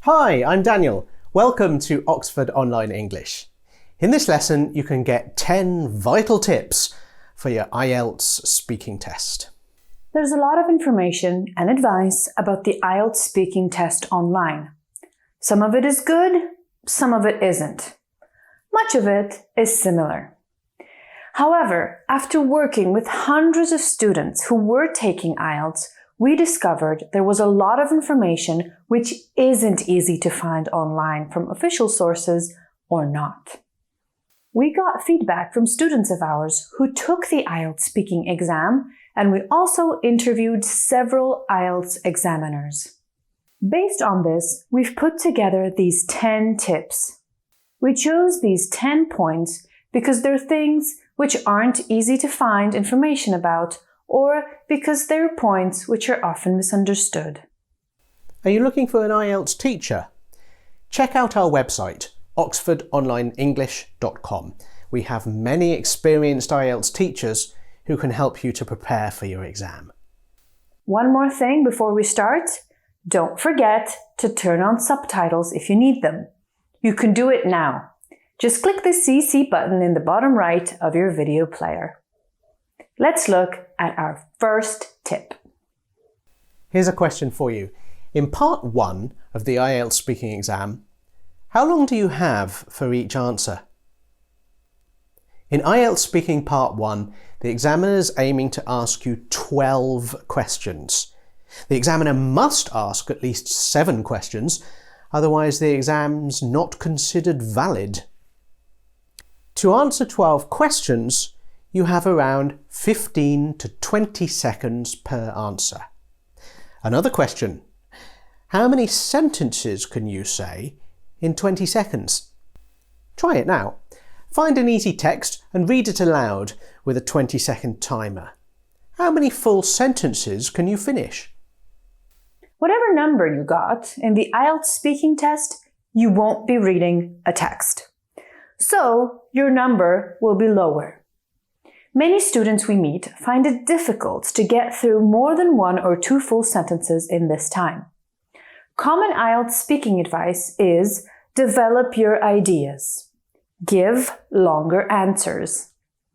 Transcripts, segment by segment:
Hi, I'm Daniel. Welcome to Oxford Online English. In this lesson, you can get 10 vital tips for your IELTS speaking test. There's a lot of information and advice about the IELTS speaking test online. Some of it is good, some of it isn't. Much of it is similar. However, after working with hundreds of students who were taking IELTS, we discovered there was a lot of information which isn't easy to find online from official sources or not. We got feedback from students of ours who took the IELTS speaking exam, and we also interviewed several IELTS examiners. Based on this, we've put together these 10 tips. We chose these 10 points because they're things which aren't easy to find information about, or because they're points which are often misunderstood. Are you looking for an IELTS teacher? Check out our website, oxfordonlineenglish.com. We have many experienced IELTS teachers who can help you to prepare for your exam. One more thing before we start. Don't forget to turn on subtitles if you need them. You can do it now. Just click the CC button in the bottom right of your video player. Let's look at our first tip. Here's a question for you. In part 1 of the IELTS speaking exam, how long do you have for each answer? In IELTS speaking part 1, the examiner is aiming to ask you 12 questions. The examiner must ask at least 7 questions, otherwise the exam's not considered valid. To answer 12 questions, you have around 15 to 20 seconds per answer. Another question. How many sentences can you say in 20 seconds? Try it now. Find an easy text and read it aloud with a 20-second timer. How many full sentences can you finish? Whatever number you got in the IELTS speaking test, you won't be reading a text. So your number will be lower. Many students we meet find it difficult to get through more than 1 or 2 full sentences in this time. Common IELTS speaking advice is develop your ideas, give longer answers,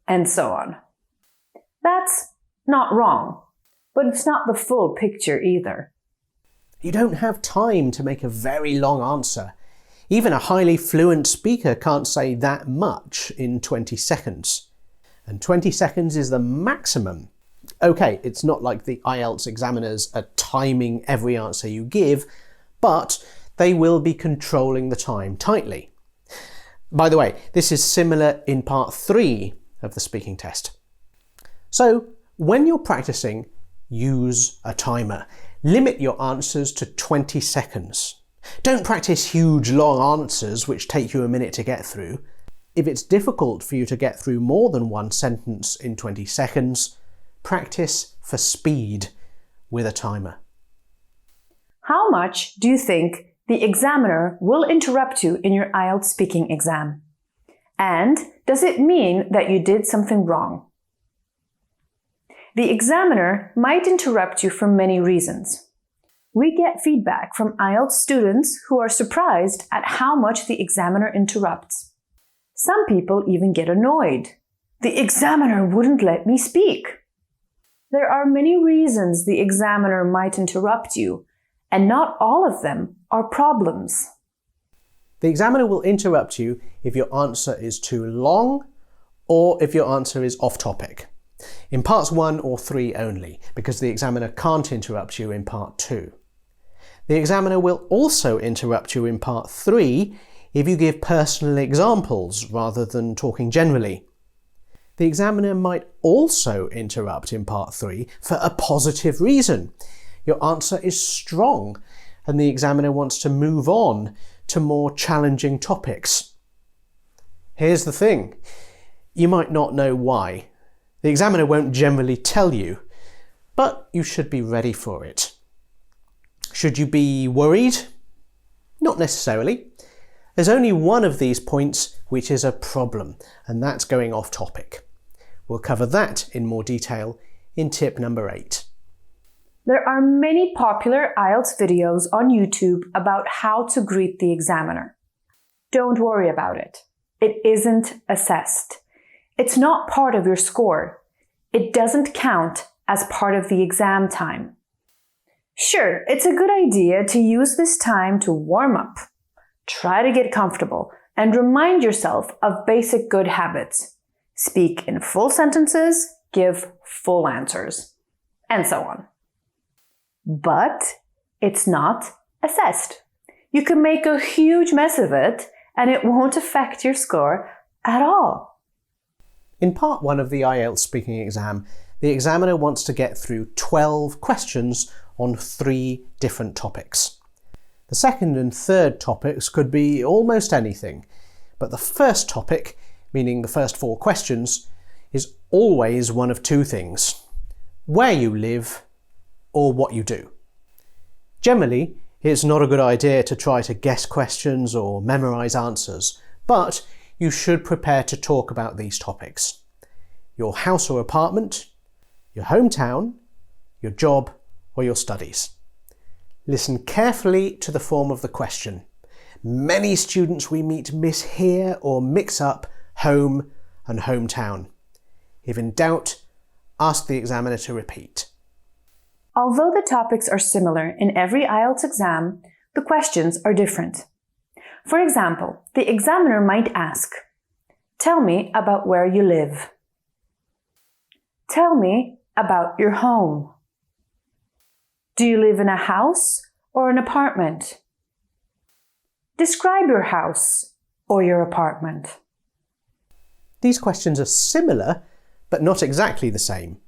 and so on. That's not wrong, but it's not the full picture either. You don't have time to make a very long answer. Even a highly fluent speaker can't say that much in 20 seconds. And 20 seconds is the maximum. Okay, it's not like the IELTS examiners are timing every answer you give, but they will be controlling the time tightly. By the way, this is similar in part 3 of the speaking test. So, when you're practicing, use a timer. Limit your answers to 20 seconds. Don't practice huge long answers which take you a minute to get through. If it's difficult for you to get through more than 1 sentence in 20 seconds, practice for speed with a timer. How much do you think the examiner will interrupt you in your IELTS speaking exam? And does it mean that you did something wrong? The examiner might interrupt you for many reasons. We get feedback from IELTS students who are surprised at how much the examiner interrupts. Some people even get annoyed. The examiner wouldn't let me speak. There are many reasons the examiner might interrupt you, and not all of them are problems. The examiner will interrupt you if your answer is too long or if your answer is off topic. In parts 1 or 3 only, because the examiner can't interrupt you in part 2. The examiner will also interrupt you in part 3 if you give personal examples rather than talking generally. The examiner might also interrupt in part 3 for a positive reason. Your answer is strong and the examiner wants to move on to more challenging topics. Here's the thing. You might not know why. The examiner won't generally tell you, but you should be ready for it. Should you be worried? Not necessarily. There's only one of these points which is a problem, and that's going off topic. We'll cover that in more detail in tip number 8. There are many popular IELTS videos on YouTube about how to greet the examiner. Don't worry about it. It isn't assessed. It's not part of your score. It doesn't count as part of the exam time. Sure, it's a good idea to use this time to warm up, try to get comfortable, and remind yourself of basic good habits. Speak in full sentences, give full answers, and so on. But it's not assessed. You can make a huge mess of it and it won't affect your score at all. In part 1 of the IELTS speaking exam, the examiner wants to get through 12 questions on 3 different topics. The second and third topics could be almost anything, but the first topic, meaning the first 4 questions, is always one of 2 things: where you live or what you do. Generally, it's not a good idea to try to guess questions or memorise answers, but you should prepare to talk about these topics: your house or apartment, your hometown, your job, or your studies. Listen carefully to the form of the question. Many students we meet mishear or mix up home and hometown. If in doubt, ask the examiner to repeat. Although the topics are similar in every IELTS exam, the questions are different. For example, the examiner might ask, "Tell me about where you live." "Tell me about your home." "Do you live in a house or an apartment?" "Describe your house or your apartment." These questions are similar, but not exactly the same.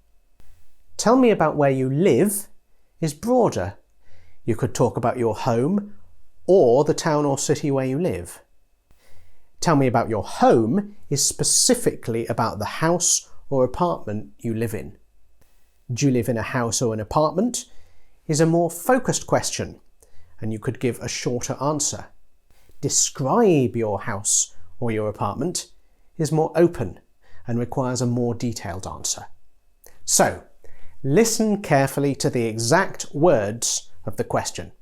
Tell me about where you live is broader. You could talk about your home or the town or city where you live. Tell me about your home is specifically about the house or apartment you live in. Do you live in a house or an apartment is a more focused question, and you could give a shorter answer. Describe your house or your apartment is more open and requires a more detailed answer. So, listen carefully to the exact words of the question.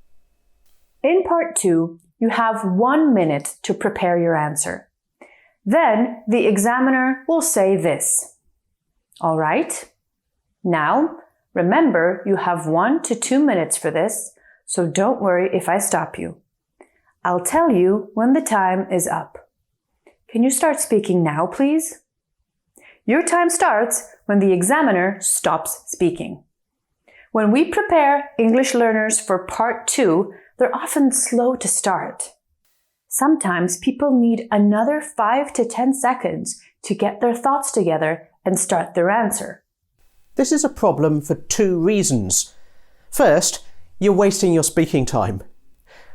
In part 2, you have 1 minute to prepare your answer. Then the examiner will say this. All right? Now, remember you have 1 to 2 minutes for this, so don't worry if I stop you. I'll tell you when the time is up. Can you start speaking now, please? Your time starts when the examiner stops speaking. When we prepare English learners for part 2, they're often slow to start. Sometimes people need another 5 to 10 seconds to get their thoughts together and start their answer. This is a problem for 2 reasons. First, you're wasting your speaking time.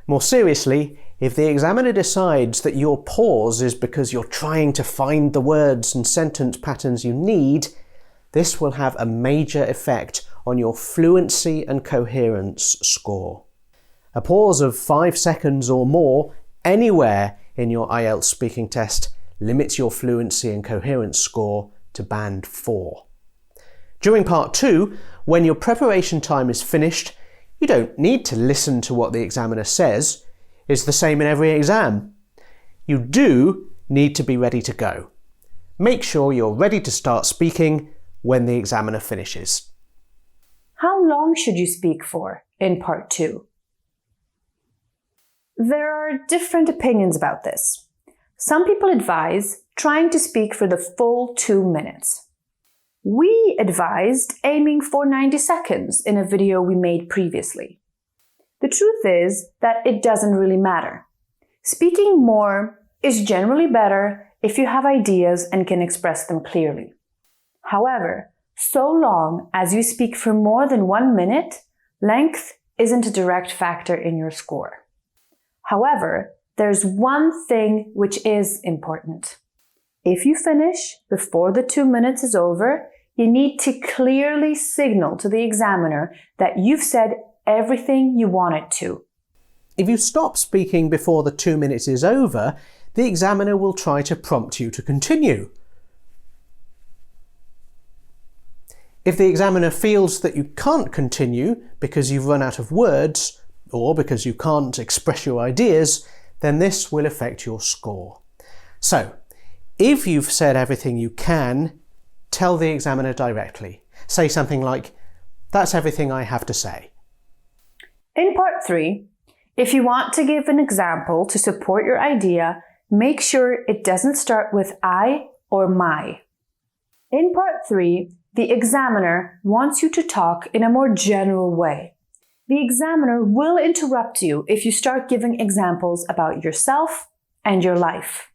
More seriously, if the examiner decides that your pause is because you're trying to find the words and sentence patterns you need, this will have a major effect on your fluency and coherence score. A pause of 5 seconds or more anywhere in your IELTS speaking test limits your fluency and coherence score to band 4. During part 2, when your preparation time is finished, you don't need to listen to what the examiner says. It's the same in every exam. You do need to be ready to go. Make sure you're ready to start speaking when the examiner finishes. How long should you speak for in part 2? There are different opinions about this. Some people advise trying to speak for the full 2 minutes. We advised aiming for 90 seconds in a video we made previously. The truth is that it doesn't really matter. Speaking more is generally better if you have ideas and can express them clearly. However, so long as you speak for more than 1 minute, length isn't a direct factor in your score. However, there's one thing which is important. If you finish before the 2 minutes is over, you need to clearly signal to the examiner that you've said everything you wanted to. If you stop speaking before the 2 minutes is over, the examiner will try to prompt you to continue. If the examiner feels that you can't continue because you've run out of words or because you can't express your ideas, then this will affect your score. So, if you've said everything you can, tell the examiner directly. Say something like, "That's everything I have to say." In part 3, if you want to give an example to support your idea, make sure it doesn't start with I or my. In part 3, the examiner wants you to talk in a more general way. The examiner will interrupt you if you start giving examples about yourself and your life.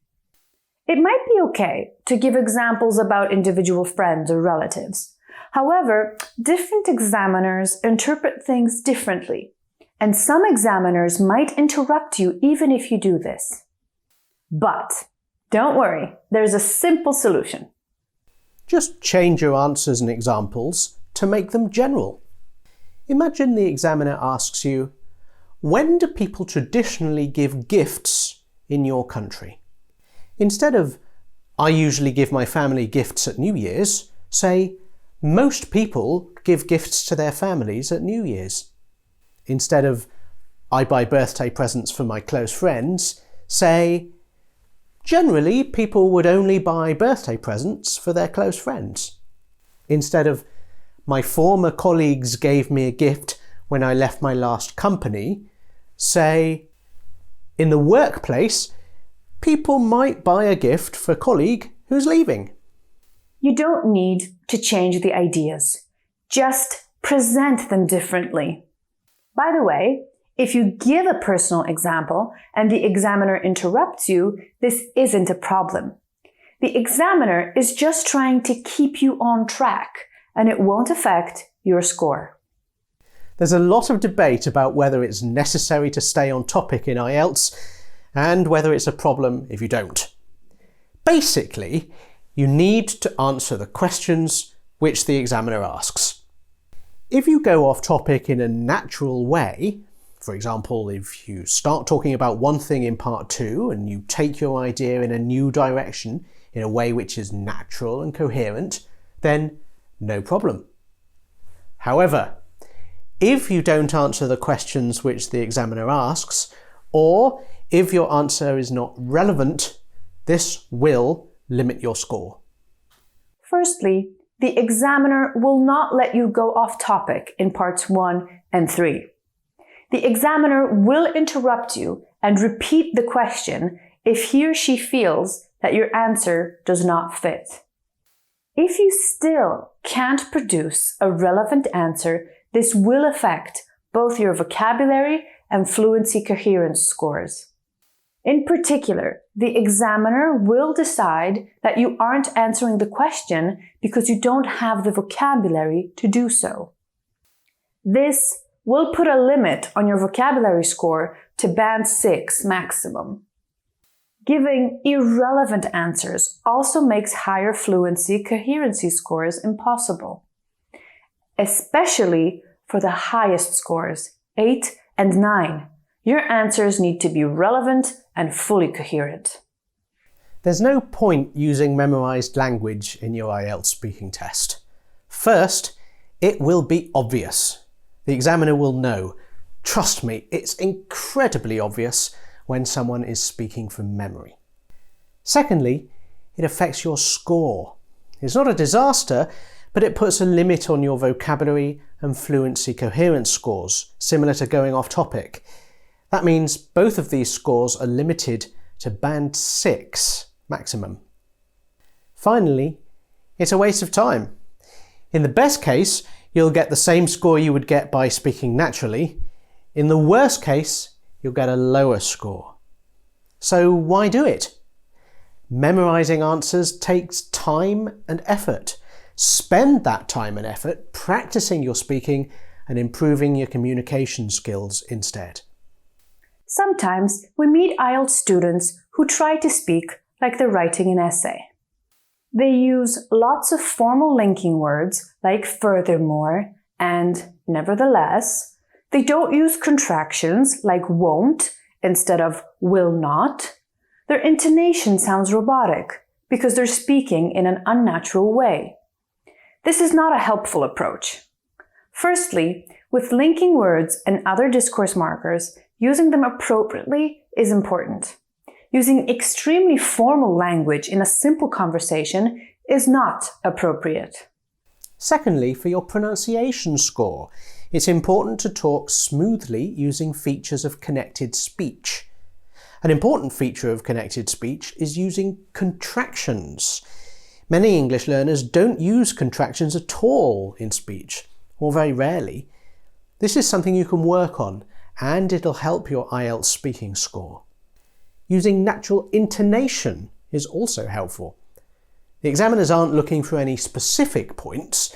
It might be okay to give examples about individual friends or relatives. However, different examiners interpret things differently, and some examiners might interrupt you even if you do this. But don't worry, there's a simple solution. Just change your answers and examples to make them general. Imagine the examiner asks you, "When do people traditionally give gifts in your country?" Instead of, "I usually give my family gifts at New Year's," say, "Most people give gifts to their families at New Year's." Instead of, "I buy birthday presents for my close friends," say, "Generally, people would only buy birthday presents for their close friends." Instead of, "My former colleagues gave me a gift when I left my last company," say, "In the workplace, people might buy a gift for a colleague who's leaving." You don't need to change the ideas. Just present them differently. By the way, if you give a personal example and the examiner interrupts you, this isn't a problem. The examiner is just trying to keep you on track, and it won't affect your score. There's a lot of debate about whether it's necessary to stay on topic in IELTS and whether it's a problem if you don't. Basically, you need to answer the questions which the examiner asks. If you go off topic in a natural way, for example, if you start talking about one thing in part 2 and you take your idea in a new direction in a way which is natural and coherent, then no problem. However, if you don't answer the questions which the examiner asks, or if your answer is not relevant, this will limit your score. Firstly, the examiner will not let you go off topic in parts 1 and 3. The examiner will interrupt you and repeat the question if he or she feels that your answer does not fit. If you still can't produce a relevant answer, this will affect both your vocabulary and fluency coherence scores. In particular, the examiner will decide that you aren't answering the question because you don't have the vocabulary to do so. This will put a limit on your vocabulary score to band 6 maximum. Giving irrelevant answers also makes higher fluency coherency scores impossible, especially for the highest scores, 8 and 9. Your answers need to be relevant and fully coherent. There's no point using memorized language in your IELTS speaking test. First, it will be obvious. The examiner will know. Trust me, it's incredibly obvious when someone is speaking from memory. Secondly, it affects your score. It's not a disaster, but it puts a limit on your vocabulary and fluency coherence scores, similar to going off topic. That means both of these scores are limited to band 6 maximum. Finally, it's a waste of time. In the best case, you'll get the same score you would get by speaking naturally. In the worst case, you'll get a lower score. So why do it? Memorizing answers takes time and effort. Spend that time and effort practicing your speaking and improving your communication skills instead. Sometimes we meet IELTS students who try to speak like they're writing an essay. They use lots of formal linking words like furthermore and nevertheless. They don't use contractions like won't instead of will not. Their intonation sounds robotic because they're speaking in an unnatural way. This is not a helpful approach. Firstly, with linking words and other discourse markers, using them appropriately is important. Using extremely formal language in a simple conversation is not appropriate. Secondly, for your pronunciation score, it's important to talk smoothly using features of connected speech. An important feature of connected speech is using contractions. Many English learners don't use contractions at all in speech, or very rarely. This is something you can work on, and it'll help your IELTS speaking score. Using natural intonation is also helpful. The examiners aren't looking for any specific points.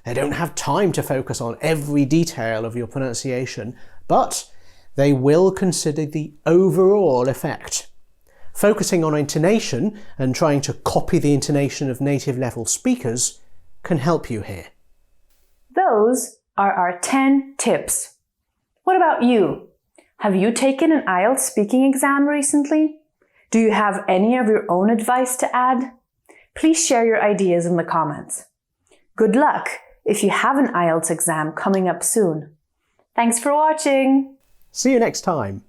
They don't have time to focus on every detail of your pronunciation, but they will consider the overall effect. Focusing on intonation and trying to copy the intonation of native level speakers can help you here. Those are our 10 tips. What about you? Have you taken an IELTS speaking exam recently? Do you have any of your own advice to add? Please share your ideas in the comments. Good luck if you have an IELTS exam coming up soon. Thanks for watching! See you next time.